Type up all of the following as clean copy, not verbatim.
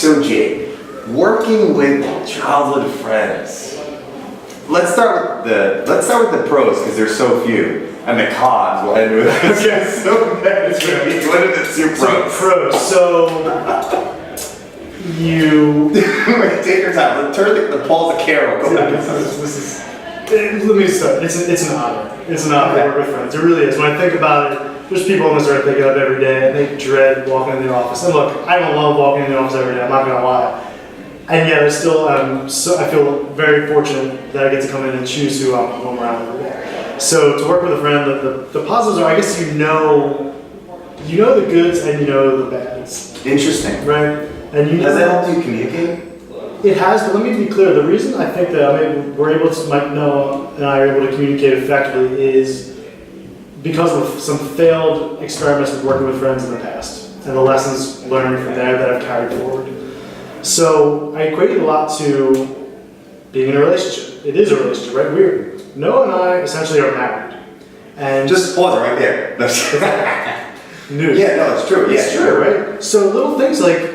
So Jake, working with childhood friends. Let's start with the pros because there's so few, and the cons will end with okay. So bad. What are your pros? So you wait, take your time. Let's turn the Paul's a Carol. Go back. Let me start. It's an honor. It's an honor to work with friends. It really is. When I think about it, there's people on this earth that get up every day and they dread walking in the office. And look, I don't love walking in the office every day. I'm not gonna lie. And yet, I still I feel very fortunate that I get to come in and choose who I'm around every day. So to work with a friend, the positives are, I guess you know the goods and you know the bads. Interesting. Right? And you know, has that helped you communicate? It has, but let me be clear. The reason I think that we're able to, Mike, Noah, and I are able to communicate effectively is because of some failed experiments with working with friends in the past and the lessons learned from there that I've carried forward. So I equate it a lot to being in a relationship. It is a relationship, right? Noah and I essentially are married. And just pause it right there. News. Yeah, no, it's true. It's true, right? So little things like,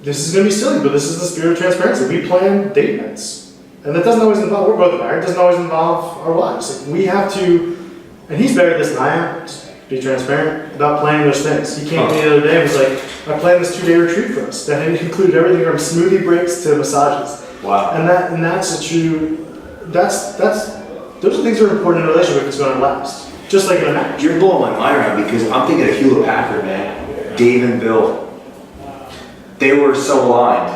this is going to be silly, but this is the spirit of transparency. We plan date nights. And that doesn't always involve, we're both married, it doesn't always involve our wives. Like we have to, and he's better at this than I am, just be transparent about planning those things. He came to me the other day and was like, I planned this 2-day retreat for us that included everything from smoothie breaks to massages. Wow. And that's a true, those are things that are important in a relationship if it's going to last. Just like in a marriage. You're blowing my mind around because I'm thinking of Hewlett Packard, man. Dave and Bill. They were so aligned.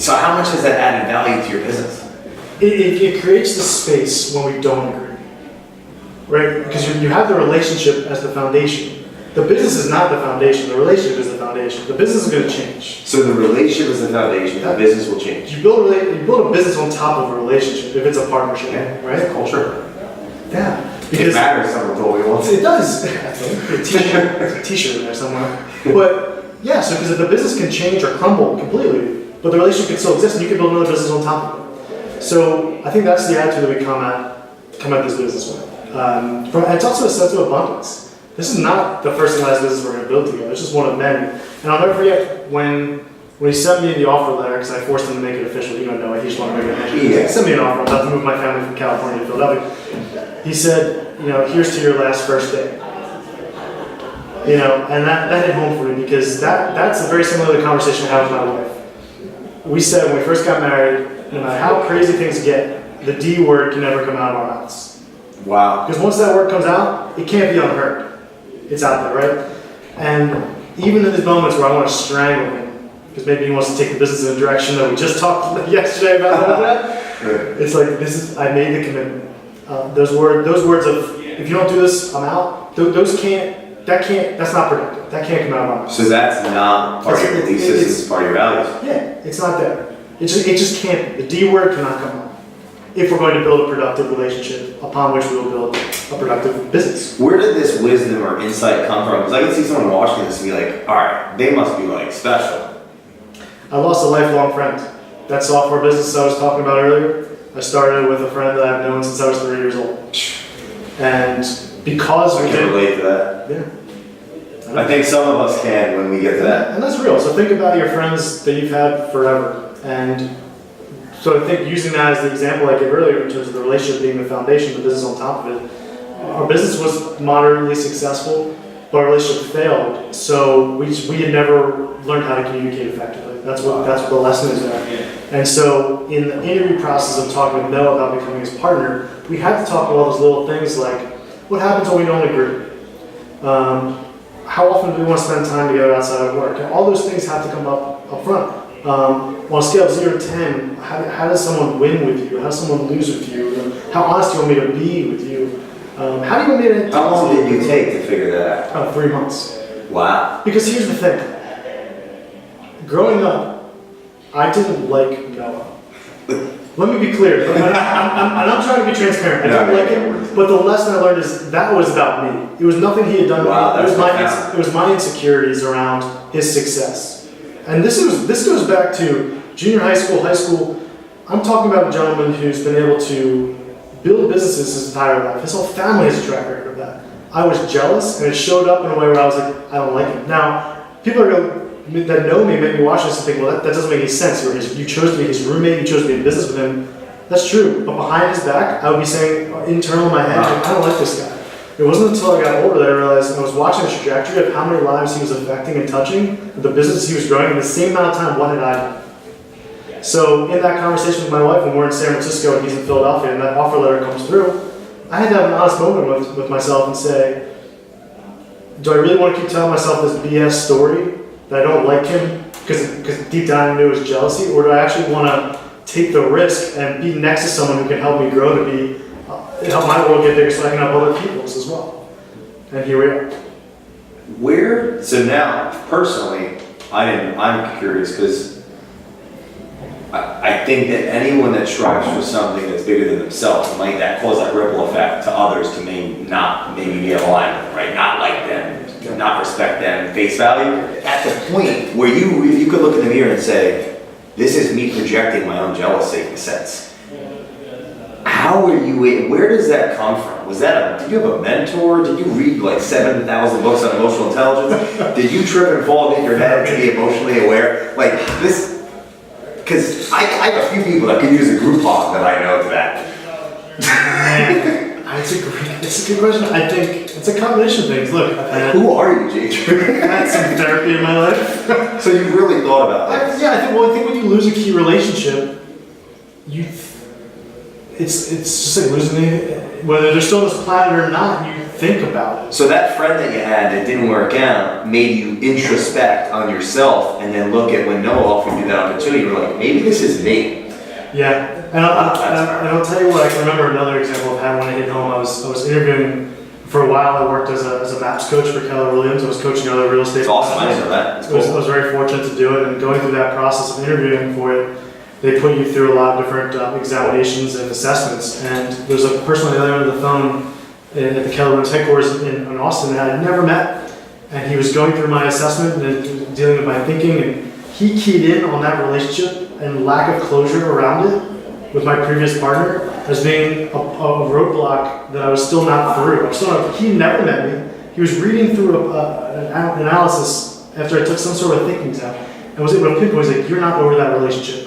So how much has that added value to your business? It creates the space when we don't agree, right? Because you have the relationship as the foundation. The business is not the foundation. The relationship is the foundation. The business is going to change. So the relationship is the foundation. The business will change. You build a business on top of a relationship if it's a partnership, right? It's culture. Yeah. Because it matters. Someone told me once. It does. A t-shirt in there somewhere. But yeah, so because the business can change or crumble completely, but the relationship can still exist, and you can build another business on top of it. So I think that's the attitude that we come at this business with. And it's also a sense of abundance. This is not the first and last business we're going to build together. It's just one of many. And I'll never forget when he sent me the offer letter, because I forced him to make it official. You don't know, he just wanted to make it official. Yeah. He sent me an offer. I'm about to move my family from California to Philadelphia. He said, here's to your last first day. And that hit home for me because that's very similar to the conversation I had with my wife. We said when we first got married, no matter how crazy things get, the D word can never come out of our mouths. Wow. Because once that word comes out, it can't be unheard. It's out there, right? And even in these moments where I want to strangle him, because maybe he wants to take the business in a direction that we just talked yesterday about that, it's like, I made the commitment. Those words of, if you don't do this, I'm out, that's not productive. That can't come out of our mouth. So that's not part of your belief system, it's part of your values. Yeah, it's not there. It just can't. The D word cannot come out if we're going to build a productive relationship upon which we will build a productive business. Where did this wisdom or insight come from? Because I can see someone watching this and be like, all right, they must be like special. I lost a lifelong friend. That software business I was talking about earlier, I started with a friend that I've known since I was 3 years old. And because I can relate to that. Yeah. I think some of us can when we get to that. And that's real. So think about your friends that you've had forever. And so I think using that as the example I gave earlier in terms of the relationship being the foundation, the business on top of it, our business was moderately successful, but our relationship failed. So we had never learned how to communicate effectively. That's what the lesson is there. And so in the interview process of talking with Noah about becoming his partner, we had to talk about all those little things like, what happens when we don't agree? How often do we want to spend time together outside of work? And all those things have to come up front. On a scale of 0 to 10, how does someone win with you? How does someone lose with you? How honest do you want me to be with you? How do you want me to... How long did you take to figure that out? 3 months. Wow. Because here's the thing. Growing up, I didn't like Noah. Let me be clear. I'm trying to be transparent. I don't like him, but the lesson I learned is that was about me. It was nothing he had done. Wow, it was my insecurities around his success. And this goes back to junior high school. I'm talking about a gentleman who's been able to build businesses his entire life. His whole family has a track record of that. I was jealous, and it showed up in a way where I was like, I don't like him. Now, people are going, that know me maybe watch this and think, well, that doesn't make any sense. You chose to be his roommate, you chose to be in business with him. That's true. But behind his back, I would be saying, internal in my head, I don't like this guy. It wasn't until I got older that I realized I was watching the trajectory of how many lives he was affecting and touching, the business he was growing, in the same amount of time, what had I done? So in that conversation with my wife when we're in San Francisco and he's in Philadelphia and that offer letter comes through, I had to have an honest moment with myself and say, do I really want to keep telling myself this BS story that I don't like him because deep down I knew it was jealousy, or do I actually want to take the risk and be next to someone who can help me grow to be help my world get bigger so I can help other people's as well. And here we are. So now, personally, I'm curious because I think that anyone that strives for something that's bigger than themselves might that cause that ripple effect to others to maybe be aligned with them, right? Not like them, not respect them, face value. At the point where you could look in the mirror and say, this is me projecting my own jealousy in a sense. How are you, where does that come from? Did you have a mentor? Did you read like 7,000 books on emotional intelligence? Did you trip and fall and hit your head to be emotionally aware? Like this, because I have a few people that could use a group hug that I know to that. It's a good question. I think it's a combination of things. Look, who are you, Jake? I've had some therapy in my life. So you've really thought about that? Yeah, I think when you lose a key relationship, it's just like losing whether they're still on this planet or not, you think about it. So that friend that you had that didn't work out made you introspect on yourself and then look at when Noah offered you that opportunity, you were like, maybe this is me. Yeah, and I'll tell you what, I can remember another example of how when I hit home, I was interviewing for a while. I worked as a maps coach for Keller Williams. I was coaching other real estate. It's awesome, I know that. It's cool. I was very fortunate to do it, and going through that process of interviewing for it, they put you through a lot of different examinations and assessments. And there's a person on the other end of the phone at the Keller Williams headquarters in Austin that I had never met. And he was going through my assessment and dealing with my thinking. And he keyed in on that relationship and lack of closure around it with my previous partner as being a roadblock that I was still not through. He never met me. He was reading through an analysis after I took some sort of thinking test and was able to pinpoint, he's like, you're not over that relationship.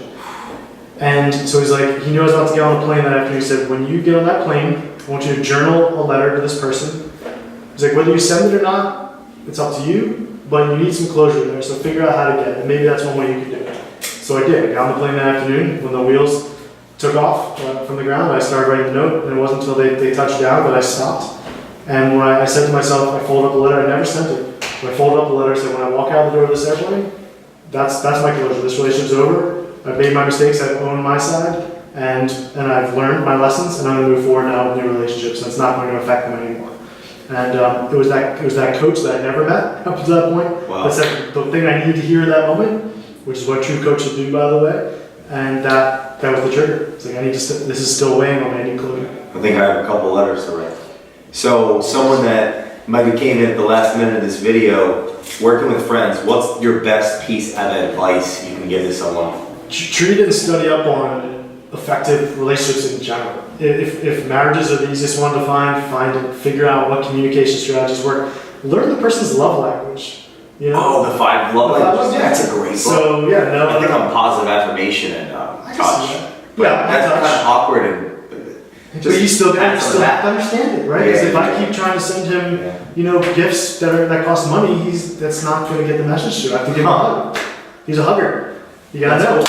And so he's like, he knew I was about to get on the plane that afternoon. He said, when you get on that plane, I want you to journal a letter to this person. He's like, whether you send it or not, it's up to you, but you need some closure there, so figure out how to get it. And maybe that's one way you can do it. So I did. I got on the plane that afternoon. When the wheels took off from the ground, I started writing the note, and it wasn't until they touched down that I stopped. And when I said to myself, I folded up the letter, I never sent it. When I folded up the letter, I said, when I walk out the door of this airplane, that's my closure. This relationship's over. I've made my mistakes, I've owned my side, and I've learned my lessons, and I'm going to move forward now with new relationships, and it's not going to affect them anymore. And it was that coach that I never met up to that point. Wow. That's the thing I needed to hear in that moment, which is what true coaches do, by the way. And that was the trigger. It's like, this is still weighing on me, I need closure. I think I have a couple letters to write. So someone that maybe came in at the last minute of this video, working with friends, what's your best piece of advice you can give to someone? Treat and study up on effective relationships in general. If marriages are the easiest one to find figure out what communication strategies work. Learn the person's love language. You know? Oh, the 5 love languages. Yeah, that's a great book. So yeah, no. I think I'm positive affirmation and touch. But yeah, that's touch. kind of awkward and. But you still have to understand it, right? Because if I keep trying to send him, gifts that cost money, that's not going to get the message to. I have to give him a hug. He's a hugger. You gotta know.